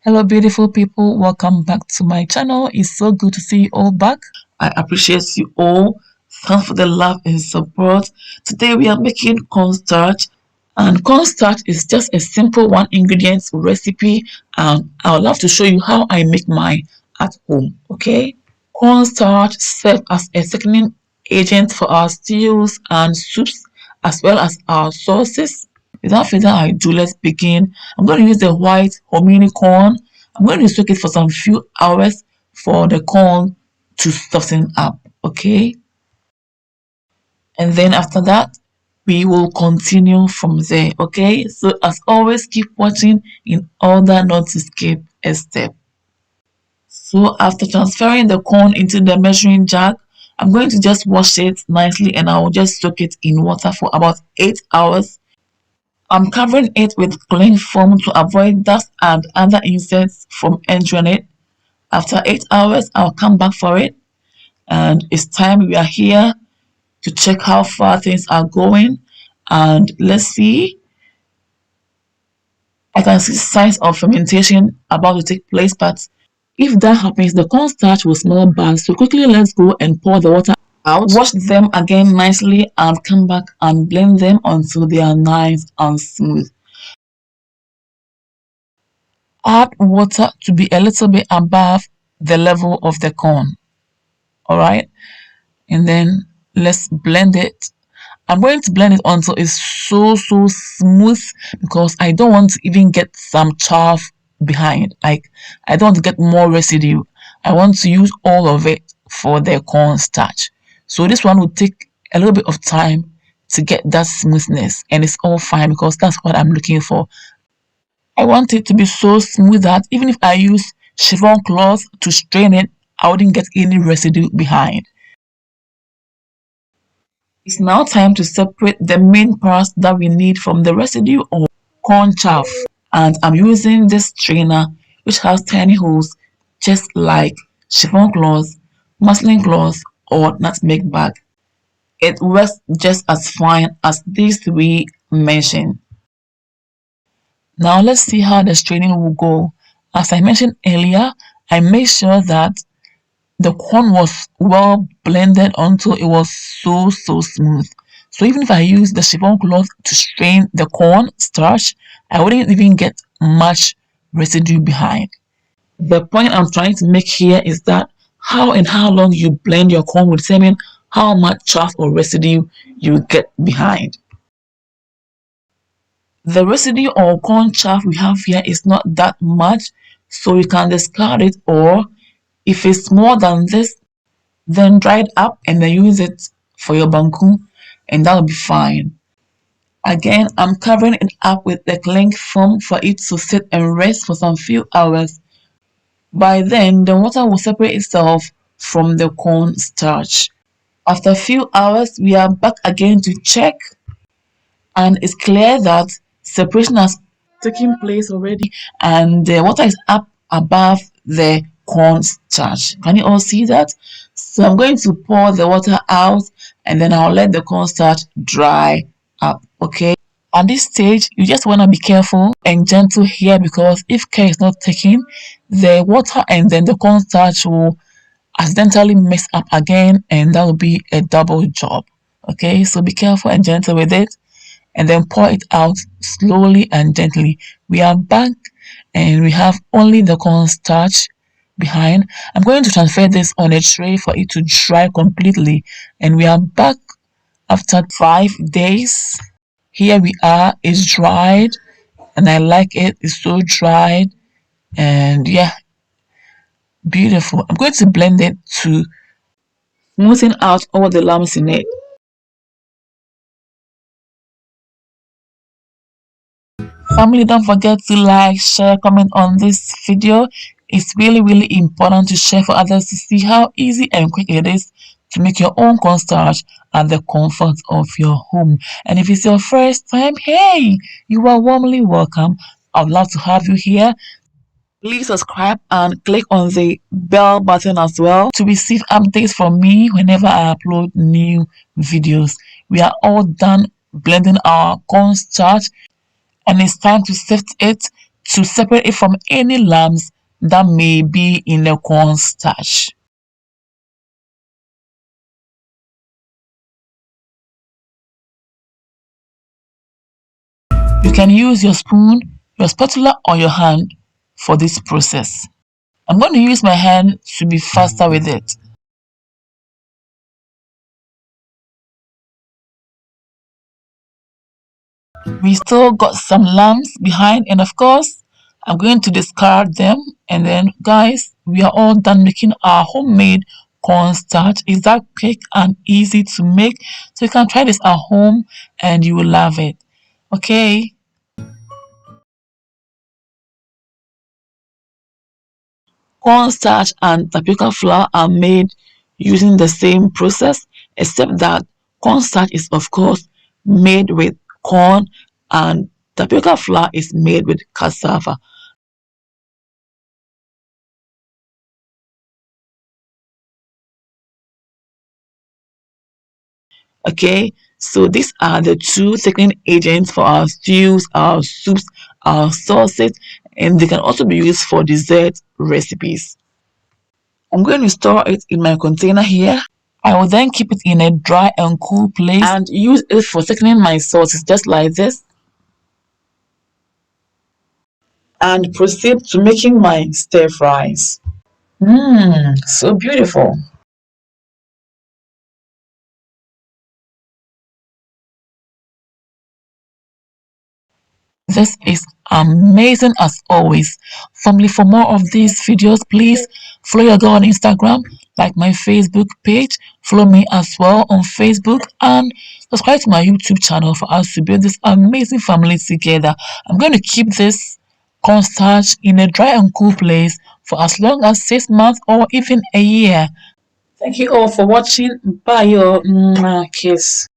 Hello beautiful people, welcome back to my channel. It's so good to see you all back. I appreciate you all. Thanks for the love and support. Today we are making cornstarch, and cornstarch is just a simple one ingredient recipe, and I would love to show you how I make mine at home. Okay, cornstarch serves as a thickening agent for our stews and soups as well as our sauces. Without further ado, let's begin. I'm going to use the white homemde corn. I'm going to soak it for some few hours for the corn to soften up, okay? And then after that, we will continue from there, okay? So as always, keep watching in order not to skip a step. So after transferring the corn into the measuring jug, I'm going to just wash it nicely and I will just soak it in water for about 8 hours. I'm covering it with cling foam to avoid dust and other insects from entering it. After 8 hours, I'll come back for it. And it's time we are here to check how far things are going. And let's see. I can see signs of fermentation about to take place, but if that happens, the cornstarch will smell bad. So quickly let's go and pour the water out. Wash them again nicely and come back and blend them until they are nice and smooth. Add water to be a little bit above the level of the corn. All right, and then let's blend it. I'm going to blend it until it's so smooth because I don't want to even get some chaff behind. Like, I don't want to get more residue. I want to use all of it for the cornstarch. So this one will take a little bit of time to get that smoothness, and it's all fine because that's what I'm looking for. I want it to be so smooth that even if I use chiffon cloth to strain it, I wouldn't get any residue behind. It's now time to separate the main parts that we need from the residue or corn chaff. And I'm using this strainer which has tiny holes just like chiffon cloth, muslin cloth, or nutmeg bag. It works just as fine as these three mentioned. Now let's see how the straining will go. As I mentioned earlier, I made sure that the corn was well blended until it was so smooth. So even if I use the chiffon cloth to strain the corn starch, I wouldn't even get much residue behind. The point I'm trying to make here is that how and how long you blend your corn will determine how much chaff or residue you get behind. The residue or corn chaff we have here is not that much, so you can discard it, or if it's more than this, then dry it up and then use it for your banku, and that'll be fine. Again, I'm covering it up with the cling foam for it to sit and rest for some few hours. By then, the water will separate itself from the corn starch. After a few hours, we are back again to check, and it's clear that separation has taken place already and the water is up above the corn starch. Can you all see that? So I'm going to pour the water out and then I'll let the cornstarch dry up, okay? At this stage, you just want to be careful and gentle here because if care is not taken, the water and then the cornstarch will accidentally mix up again and that will be a double job, okay? So be careful and gentle with it and then pour it out slowly and gently. We are back and we have only the cornstarch behind. I'm going to transfer this on a tray for it to dry completely, and we are back after 5 days. Here we are, it's dried and I like it. It's so dried and yeah, beautiful. I'm going to blend it to smoothen out all the lumps in it. Family, don't forget to like, share, comment on this video. It's really important to share for others to see how easy and quick it is to make your own cornstarch at the comfort of your home. And if it's your first time, hey, you are warmly welcome. I'd love to have you here. Please subscribe and click on the bell button as well to receive updates from me whenever I upload new videos. We are all done blending our cornstarch and it's time to sift it to separate it from any lumps that may be in the cornstarch. You can use your spoon, your spatula, or your hand for this process. I'm going to use my hand to be faster with it. We still got some lumps behind, and of course I'm going to discard them. And then guys, we are all done making our homemade cornstarch. It's that quick and easy to make, so you can try this at home and you will love it. Okay, cornstarch and tapioca flour are made using the same process, except that cornstarch is of course made with corn and tapioca flour is made with cassava. Okay, so these are the two thickening agents for our stews, our soups, our sauces, and they can also be used for dessert recipes. I'm going to store it in my container here. I will then keep it in a dry and cool place and use it for thickening my sauces just like this, and proceed to making my stir fries. So beautiful. This is amazing as always. Family, for more of these videos, please follow your girl on Instagram, like my Facebook page, follow me as well on Facebook, and subscribe to my YouTube channel for us to build this amazing family together. I'm going to keep this cornstarch in a dry and cool place for as long as 6 months or even a year. Thank you all for watching. Bye, your kiss.